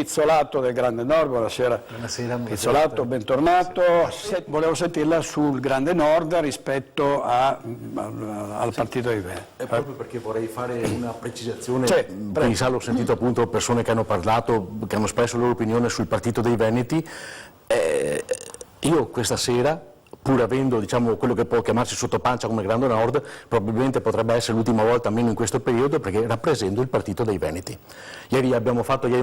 Pizzolato del Grande Nord, buonasera. Buonasera. Pizzolato, bentornato. Volevo sentirla sul Grande Nord rispetto al partito di Veneto. È proprio perché vorrei fare una precisazione. In sala ho sentito appunto persone che hanno parlato, che hanno espresso la loro opinione sul partito dei Veneti. Io questa sera, pur avendo quello che può chiamarsi sottopancia come Grande Nord, probabilmente potrebbe essere l'ultima volta, almeno in questo periodo, perché rappresento il partito dei Veneti. Ieri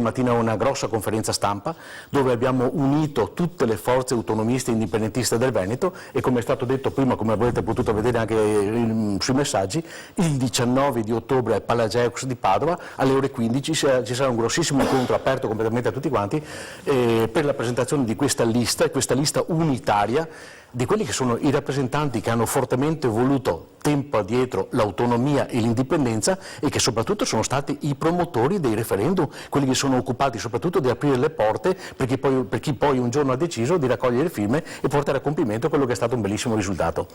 mattina una grossa conferenza stampa dove abbiamo unito tutte le forze autonomiste e indipendentiste del Veneto e, come è stato detto prima, come avete potuto vedere anche sui messaggi, il 19 di ottobre al Palageus di Padova alle ore 15 ci sarà un grossissimo incontro aperto completamente a tutti quanti per la presentazione di questa lista unitaria di quelli che sono i rappresentanti che hanno fortemente voluto tempo addietro l'autonomia e l'indipendenza e che soprattutto sono stati i promotori dei referendum, quelli che sono occupati soprattutto di aprire le porte per chi poi un giorno ha deciso di raccogliere firme e portare a compimento quello che è stato un bellissimo risultato.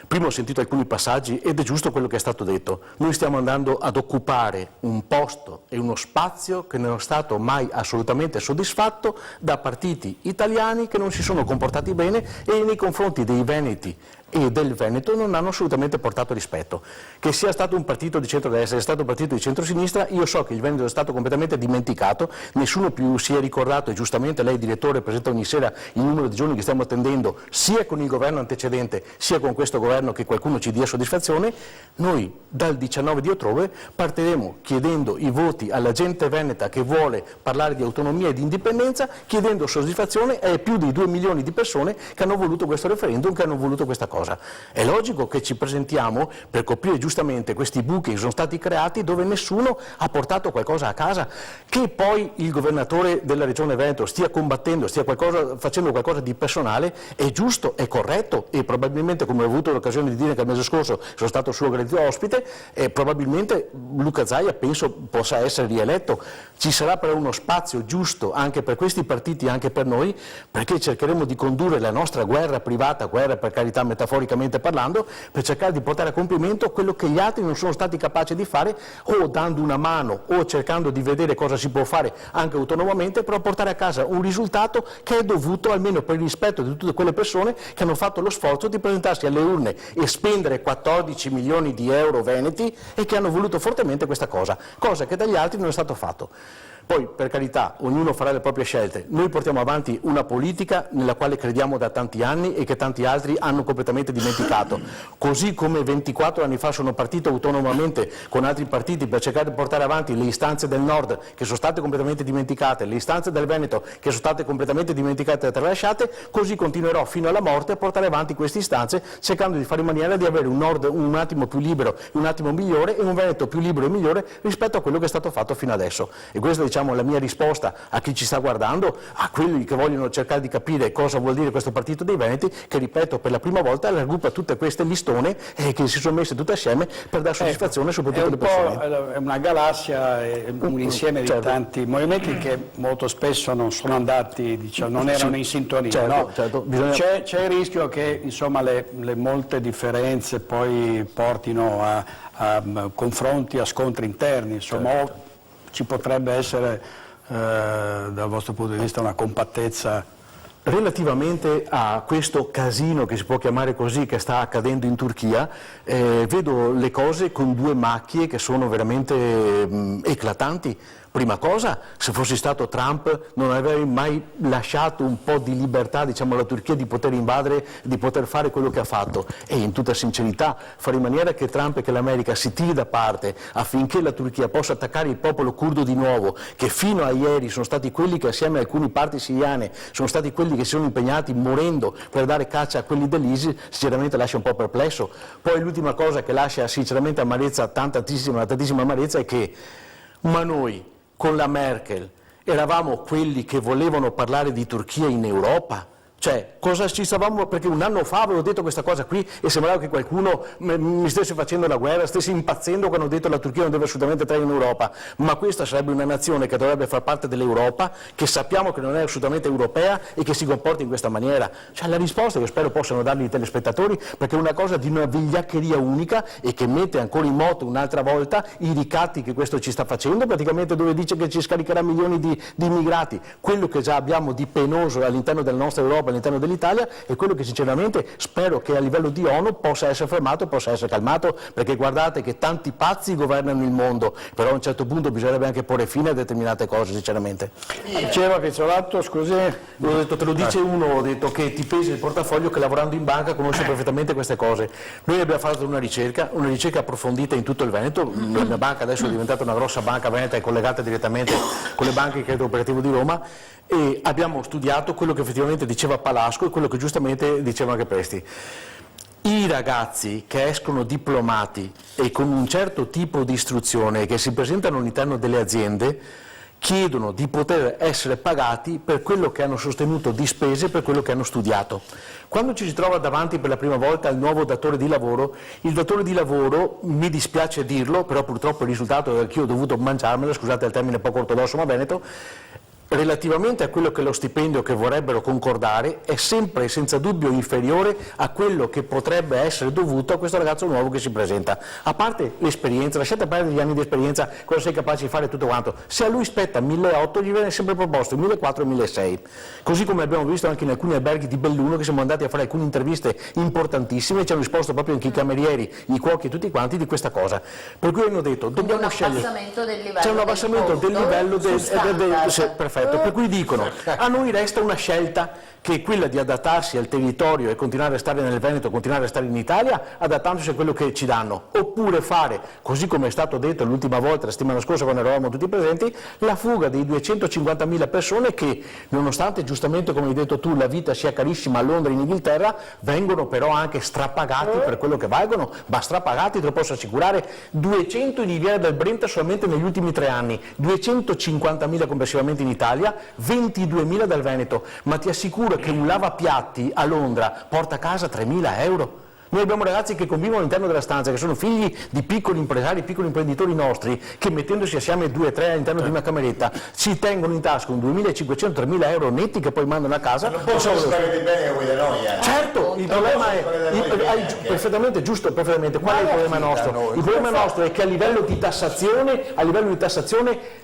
Prima ho sentito alcuni passaggi ed è giusto quello che è stato detto. Noi stiamo andando ad occupare un posto e uno spazio che non è stato mai assolutamente soddisfatto da partiti italiani che non si sono comportati bene e nei confronti dei veneti e del Veneto non hanno assolutamente portato rispetto. Che sia stato un partito di centrodestra, che sia stato un partito di centrosinistra, io so che il Veneto è stato completamente dimenticato, nessuno più si è ricordato, e giustamente lei direttore presenta ogni sera il numero di giorni che stiamo attendendo, sia con il governo antecedente, sia con questo governo, che qualcuno ci dia soddisfazione. Noi dal 19 di ottobre partiremo chiedendo i voti alla gente veneta che vuole parlare di autonomia e di indipendenza, chiedendo soddisfazione ai più di 2 milioni di persone che hanno voluto questo referendum, che hanno voluto questa cosa. È logico che ci presentiamo per coprire giustamente questi buchi che sono stati creati dove nessuno ha portato qualcosa a casa. Che poi il governatore della regione Veneto stia combattendo, stia facendo qualcosa di personale, è giusto, è corretto e probabilmente, come ho avuto l'occasione di dire che il mese scorso sono stato suo gradito ospite, probabilmente Luca Zaia penso possa essere rieletto. Ci sarà però uno spazio giusto anche per questi partiti, anche per noi, perché cercheremo di condurre la nostra guerra privata, guerra per carità metaforicamente parlando, per cercare di portare a compimento quello che gli altri non sono stati capaci di fare, o dando una mano o cercando di vedere cosa si può fare anche autonomamente, però portare a casa un risultato che è dovuto almeno per il rispetto di tutte quelle persone che hanno fatto lo sforzo di presentarsi alle urne e spendere 14 milioni di euro veneti e che hanno voluto fortemente questa cosa che dagli altri non è stato fatto. Poi, per carità, ognuno farà le proprie scelte. Noi portiamo avanti una politica nella quale crediamo da tanti anni e che tanti altri hanno completamente dimenticato. Così come 24 anni fa sono partito autonomamente con altri partiti per cercare di portare avanti le istanze del Nord, che sono state completamente dimenticate, le istanze del Veneto, che sono state completamente dimenticate e tralasciate, così continuerò fino alla morte a portare avanti queste istanze, cercando di fare in maniera di avere un Nord un attimo più libero, un attimo migliore, e un Veneto più libero e migliore rispetto a quello che è stato fatto fino adesso. E questo, la mia risposta a chi ci sta guardando, a quelli che vogliono cercare di capire cosa vuol dire questo partito dei Veneti, che ripeto per la prima volta raggruppa tutte queste listone che si sono messe tutte assieme per dare soddisfazione soprattutto alle persone. È una galassia, un insieme di tanti movimenti che molto spesso non sono andati, non erano in sintonia. C'è il rischio che le molte differenze poi portino a confronti, a scontri interni, ci potrebbe essere dal vostro punto di vista una compattezza Relativamente a questo casino, che si può chiamare così, che sta accadendo in Turchia, vedo le cose con due macchie che sono veramente eclatanti. Prima cosa, se fossi stato Trump non avrei mai lasciato un po' di libertà, alla Turchia di poter invadere, di poter fare quello che ha fatto, e in tutta sincerità fare in maniera che Trump e che l'America si tiri da parte affinché la Turchia possa attaccare il popolo curdo di nuovo, che fino a ieri sono stati quelli che assieme a alcuni parti siriane sono stati quelli che si sono impegnati morendo per dare caccia a quelli dell'ISIS, sinceramente lascia un po' perplesso. Poi l'ultima cosa che lascia sinceramente amarezza, tantissima amarezza, è che noi con la Merkel eravamo quelli che volevano parlare di Turchia in Europa? Cioè, cosa ci stavamo, perché un anno fa avevo detto questa cosa qui e sembrava che qualcuno mi stesse facendo la guerra, stesse impazzendo quando ho detto che la Turchia non deve assolutamente entrare in Europa, ma questa sarebbe una nazione che dovrebbe far parte dell'Europa, che sappiamo che non è assolutamente europea e che si comporta in questa maniera. Cioè, la risposta io spero possano darli i telespettatori, perché è una cosa di una vigliaccheria unica e che mette ancora in moto un'altra volta i ricatti che questo ci sta facendo, praticamente dove dice che ci scaricherà milioni di immigrati. Quello che già abbiamo di penoso all'interno della nostra Europa, all'interno dell'Italia, è quello che sinceramente spero che a livello di ONU possa essere fermato e possa essere calmato, perché guardate che tanti pazzi governano il mondo, però a un certo punto bisognerebbe anche porre fine a determinate cose, sinceramente. Diceva Pizzolato, scusi? Ho detto, te lo dice uno, ho detto che ti pesi il portafoglio, che lavorando in banca conosce perfettamente queste cose. Noi abbiamo fatto una ricerca approfondita in tutto il Veneto, la mia banca adesso è diventata una grossa banca veneta, è collegata direttamente con le banche di credito cooperativo di Roma, e abbiamo studiato quello che effettivamente diceva Palasco e quello che giustamente diceva anche Presti. I ragazzi che escono diplomati e con un certo tipo di istruzione che si presentano all'interno delle aziende chiedono di poter essere pagati per quello che hanno sostenuto di spese, per quello che hanno studiato. Quando ci si trova davanti per la prima volta al nuovo datore di lavoro, il datore di lavoro, mi dispiace dirlo, però purtroppo il risultato è che io ho dovuto mangiarmelo, scusate il termine poco ortodosso ma veneto, relativamente a quello che è lo stipendio che vorrebbero concordare è sempre senza dubbio inferiore a quello che potrebbe essere dovuto a questo ragazzo nuovo che si presenta. A parte l'esperienza, lasciate perdere gli anni di esperienza, cosa sei capace di fare tutto quanto. Se a lui spetta 1.800 gli viene sempre proposto 1.400 e 1.600. Così come abbiamo visto anche in alcuni alberghi di Belluno, che siamo andati a fare alcune interviste importantissime e ci hanno risposto proprio anche i camerieri, i cuochi e tutti quanti di questa cosa. Per cui hanno detto dobbiamo scegliere. C'è un abbassamento del livello perfetto. Per cui dicono, a noi resta una scelta che è quella di adattarsi al territorio e continuare a stare nel Veneto, continuare a stare in Italia, adattandosi a quello che ci danno, oppure fare, così come è stato detto l'ultima volta, la settimana scorsa quando eravamo tutti presenti, la fuga dei 250.000 persone che, nonostante giustamente come hai detto tu la vita sia carissima a Londra e in Inghilterra, vengono però anche strapagati per quello che valgono, ma strapagati, te lo posso assicurare, 200 in Riviera del Brenta solamente negli ultimi 3 anni, 250.000 complessivamente in Italia, 22.000 dal Veneto, ma ti assicuro che un lavapiatti a Londra porta a casa 3.000 euro. Noi abbiamo ragazzi che convivono all'interno della stanza, che sono figli di piccoli impresari, piccoli imprenditori nostri, che mettendosi assieme 2 o 3 all'interno di una cameretta si tengono in tasca un 2.500-3.000 euro netti che poi mandano a casa. Non possono stare di bene come da noi. Certo, il problema è, perfettamente giusto, perfettamente, qual è il problema nostro? Il problema nostro è che a livello di tassazione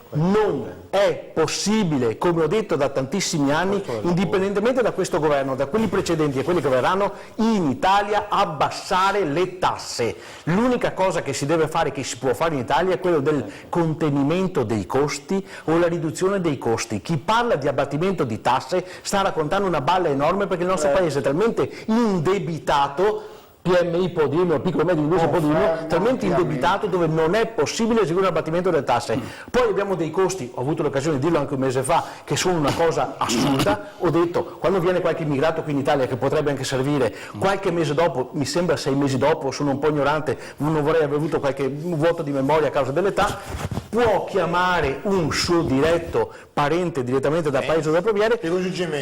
non è possibile, come ho detto da tantissimi anni, indipendentemente da questo governo, da quelli precedenti e quelli che verranno, in Italia abbassare le tasse. L'unica cosa che si deve fare, che si può fare in Italia, è quello del contenimento dei costi o la riduzione dei costi. Chi parla di abbattimento di tasse sta raccontando una balla enorme, perché il nostro paese è talmente indebitato, PMI può dirlo, piccolo e medio industria può dirlo, talmente indebitato dove non è possibile eseguire un abbattimento delle tasse. Poi abbiamo dei costi, ho avuto l'occasione di dirlo anche un mese fa, che sono una cosa assurda. Ho detto, quando viene qualche immigrato qui in Italia, che potrebbe anche servire, qualche mese dopo, mi sembra 6 mesi dopo, sono un po' ignorante, non vorrei aver avuto qualche vuoto di memoria a causa dell'età, può chiamare un suo diretto parente direttamente dal paese dove proviene,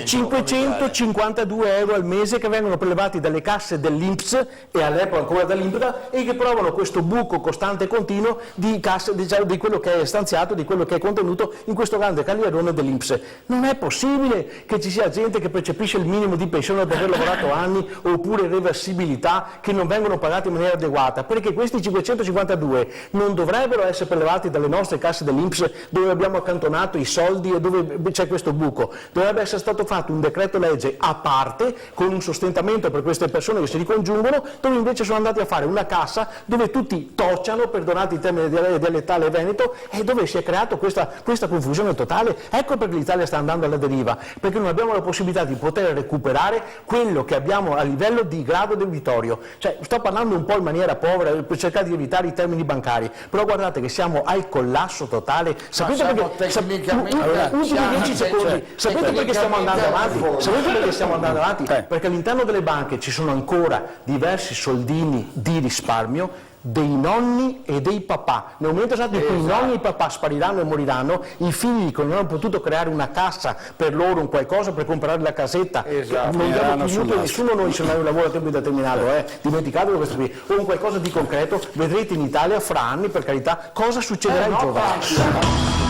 552 euro al mese che vengono prelevati dalle casse dell'INPS e all'epoca ancora dall'INPDA, e che provano questo buco costante e continuo di casse, diciamo, di quello che è stanziato, di quello che è contenuto in questo grande calierone dell'INPS. Non è possibile che ci sia gente che percepisce il minimo di pensione dopo aver lavorato anni, oppure reversibilità, che non vengono pagati in maniera adeguata, perché questi 552 non dovrebbero essere prelevati dalle nostre casse dell'INPS, dove abbiamo accantonato i soldi e dove c'è questo buco. Dovrebbe essere stato fatto un decreto legge a parte, con un sostentamento per queste persone che si ricongiungono, dove invece sono andati a fare una cassa dove tutti tocciano, perdonate il termine dialettale veneto, e dove si è creato questa confusione totale. Ecco perché l'Italia sta andando alla deriva, perché non abbiamo la possibilità di poter recuperare quello che abbiamo a livello di grado debitorio. Cioè, sto parlando un po' in maniera povera per cercare di evitare i termini bancari, però guardate che siamo al collasso totale. Sapete perché? Ultimi 10 secondi. Sapete perché stiamo andando avanti? Sapete perché stiamo andando avanti? Perché all'interno delle banche ci sono ancora diversi soldini di risparmio dei nonni e dei papà. Nel momento esatto in cui i nonni e i papà spariranno e moriranno, i figli che non hanno potuto creare una cassa per loro, un qualcosa per comprare la casetta, non diamo più mutuo a nessuno noi se non hai un lavoro a tempo indeterminato, dimenticatevi questo qui, o un qualcosa di concreto, vedrete in Italia fra anni, per carità, cosa succederà ai giovani.